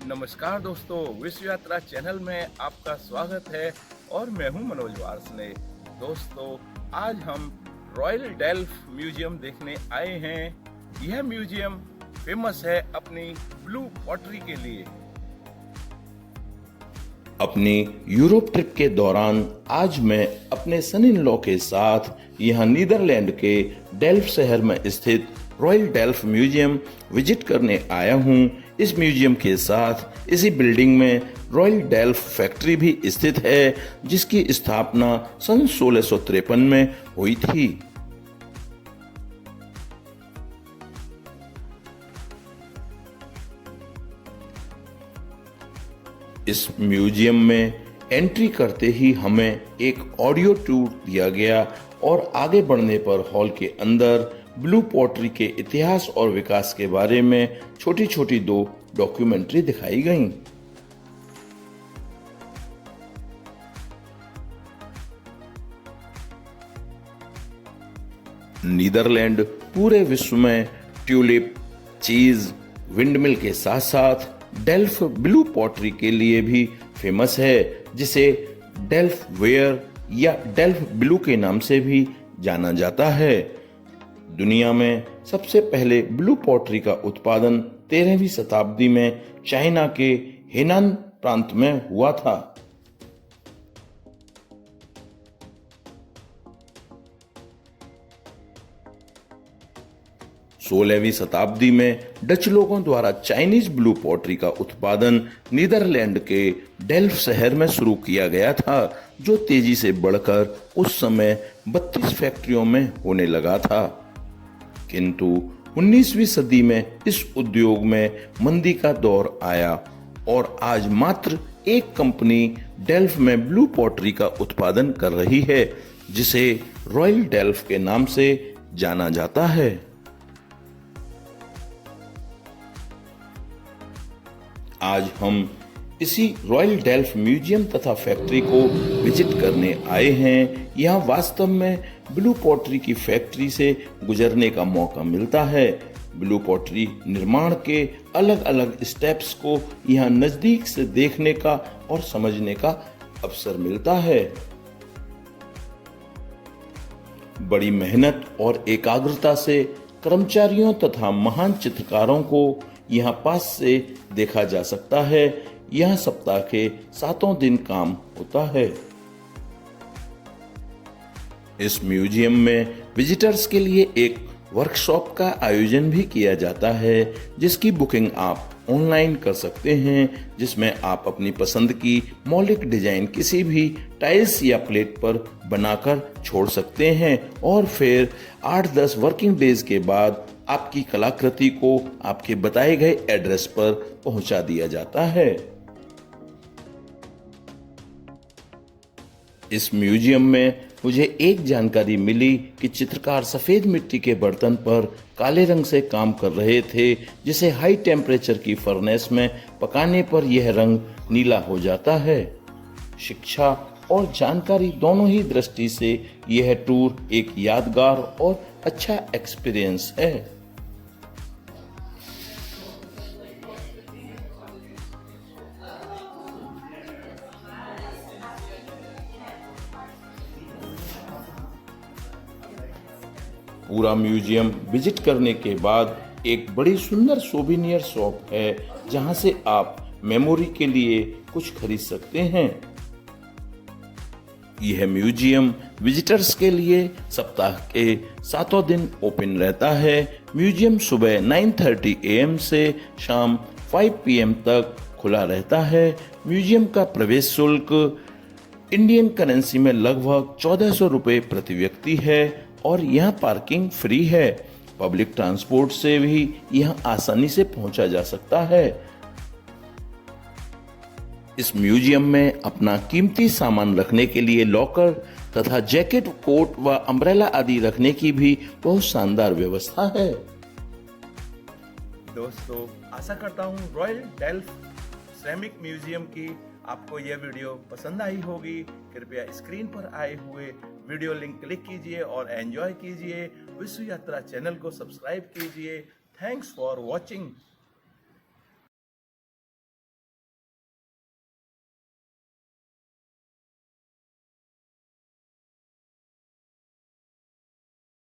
नमस्कार दोस्तों, विश्व यात्रा चैनल में आपका स्वागत है और मैं हूं मनोज वार्ष्णेय। दोस्तों, आज हम रॉयल डेल्फ म्यूजियम देखने आए हैं। यह म्यूजियम फेमस है अपनी ब्लू पॉटरी के लिए। अपनी यूरोप ट्रिप के दौरान आज मैं अपने सन इन लॉ के साथ यहाँ नीदरलैंड के डेल्फ शहर में स्थित रॉयल डेल्फ म्यूजियम विजिट करने आया हूँ। इस म्यूजियम के साथ इसी बिल्डिंग में रॉयल डेल्फ फैक्ट्री भी स्थित है, जिसकी स्थापना सन 1653 में हुई थी। इस म्यूजियम में एंट्री करते ही हमें एक ऑडियो टूर दिया गया और आगे बढ़ने पर हॉल के अंदर ब्लू पॉटरी के इतिहास और विकास के बारे में छोटी छोटी 2 डॉक्यूमेंट्री दिखाई गईं। नीदरलैंड पूरे विश्व में ट्यूलिप, चीज, विंडमिल के साथ साथ डेल्फ ब्लू पॉटरी के लिए भी फेमस है, जिसे डेल्फ वेयर या डेल्फ ब्लू के नाम से भी जाना जाता है। दुनिया में सबसे पहले ब्लू पॉटरी का उत्पादन 13वीं शताब्दी में चाइना के हेनान प्रांत में हुआ था। सोलहवीं शताब्दी में डच लोगों द्वारा चाइनीज ब्लू पॉटरी का उत्पादन नीदरलैंड के डेल्फ शहर में शुरू किया गया था, जो तेजी से बढ़कर उस समय 32 फैक्ट्रियों में होने लगा था। किंतु 19वीं सदी में इस उद्योग में मंदी का दौर आया और आज मात्र एक कंपनी डेल्फ में ब्लू पॉटरी का उत्पादन कर रही है, जिसे रॉयल डेल्फ के नाम से जाना जाता है। आज हम इसी रॉयल डेल्फ म्यूजियम तथा फैक्ट्री को विजिट करने आए हैं। यहाँ वास्तव में ब्लू पॉटरी की फैक्ट्री से गुजरने का मौका मिलता है। ब्लू पॉटरी निर्माण के अलग अलग स्टेप्स को यहाँ नजदीक से देखने का और समझने का अवसर मिलता है। बड़ी मेहनत और एकाग्रता से कर्मचारियों तथा महान चित्रकारों को यहाँ पास से देखा जा सकता है। यहाँ सप्ताह के 7 दिन काम होता है। इस म्यूजियम में विजिटर्स के लिए एक वर्कशॉप का आयोजन भी किया जाता है, जिसकी बुकिंग आप ऑनलाइन कर सकते हैं, जिसमें आप अपनी पसंद की मौलिक डिजाइन किसी भी टाइल्स या प्लेट पर बनाकर छोड़ सकते हैं और फिर 8-10 वर्किंग डेज के बाद आपकी कलाकृति को आपके बताए गए एड्रेस पर पहुंचा दिया जाता है। इस म्यूजियम में मुझे एक जानकारी मिली कि चित्रकार सफेद मिट्टी के बर्तन पर काले रंग से काम कर रहे थे, जिसे हाई टेम्परेचर की फर्नेस में पकाने पर यह रंग नीला हो जाता है। शिक्षा और जानकारी दोनों ही दृष्टि से यह टूर एक यादगार और अच्छा एक्सपीरियंस है। पूरा म्यूजियम विजिट करने के बाद एक बड़ी सुंदर सोविनियर शॉप है, जहां से आप मेमोरी के लिए कुछ खरीद सकते हैं। यह म्यूजियम विजिटर्स के लिए सप्ताह के 7 दिन ओपन रहता है। म्यूजियम सुबह 9:30 AM से शाम 5 PM तक खुला रहता है। म्यूजियम का प्रवेश शुल्क इंडियन करेंसी में लगभग 1400 रुपये प्रति व्यक्ति है और यहाँ पार्किंग फ्री है। पब्लिक ट्रांसपोर्ट से भी यहाँ आसानी से पहुंचा जा सकता है। इस म्यूजियम में अपना कीमती सामान रखने के लिए लॉकर तथा जैकेट, कोट व अम्ब्रेला आदि रखने की भी बहुत शानदार व्यवस्था है। दोस्तों, आशा करता हूँ रॉयल डेल्फ सिरेमिक म्यूजियम की आपको यह वीडियो पसंद आई होगी। कृपया स्क्रीन पर आए हुए वीडियो लिंक क्लिक कीजिए और एंजॉय कीजिए। विश्व यात्रा चैनल को सब्सक्राइब कीजिए। Thanks for watching.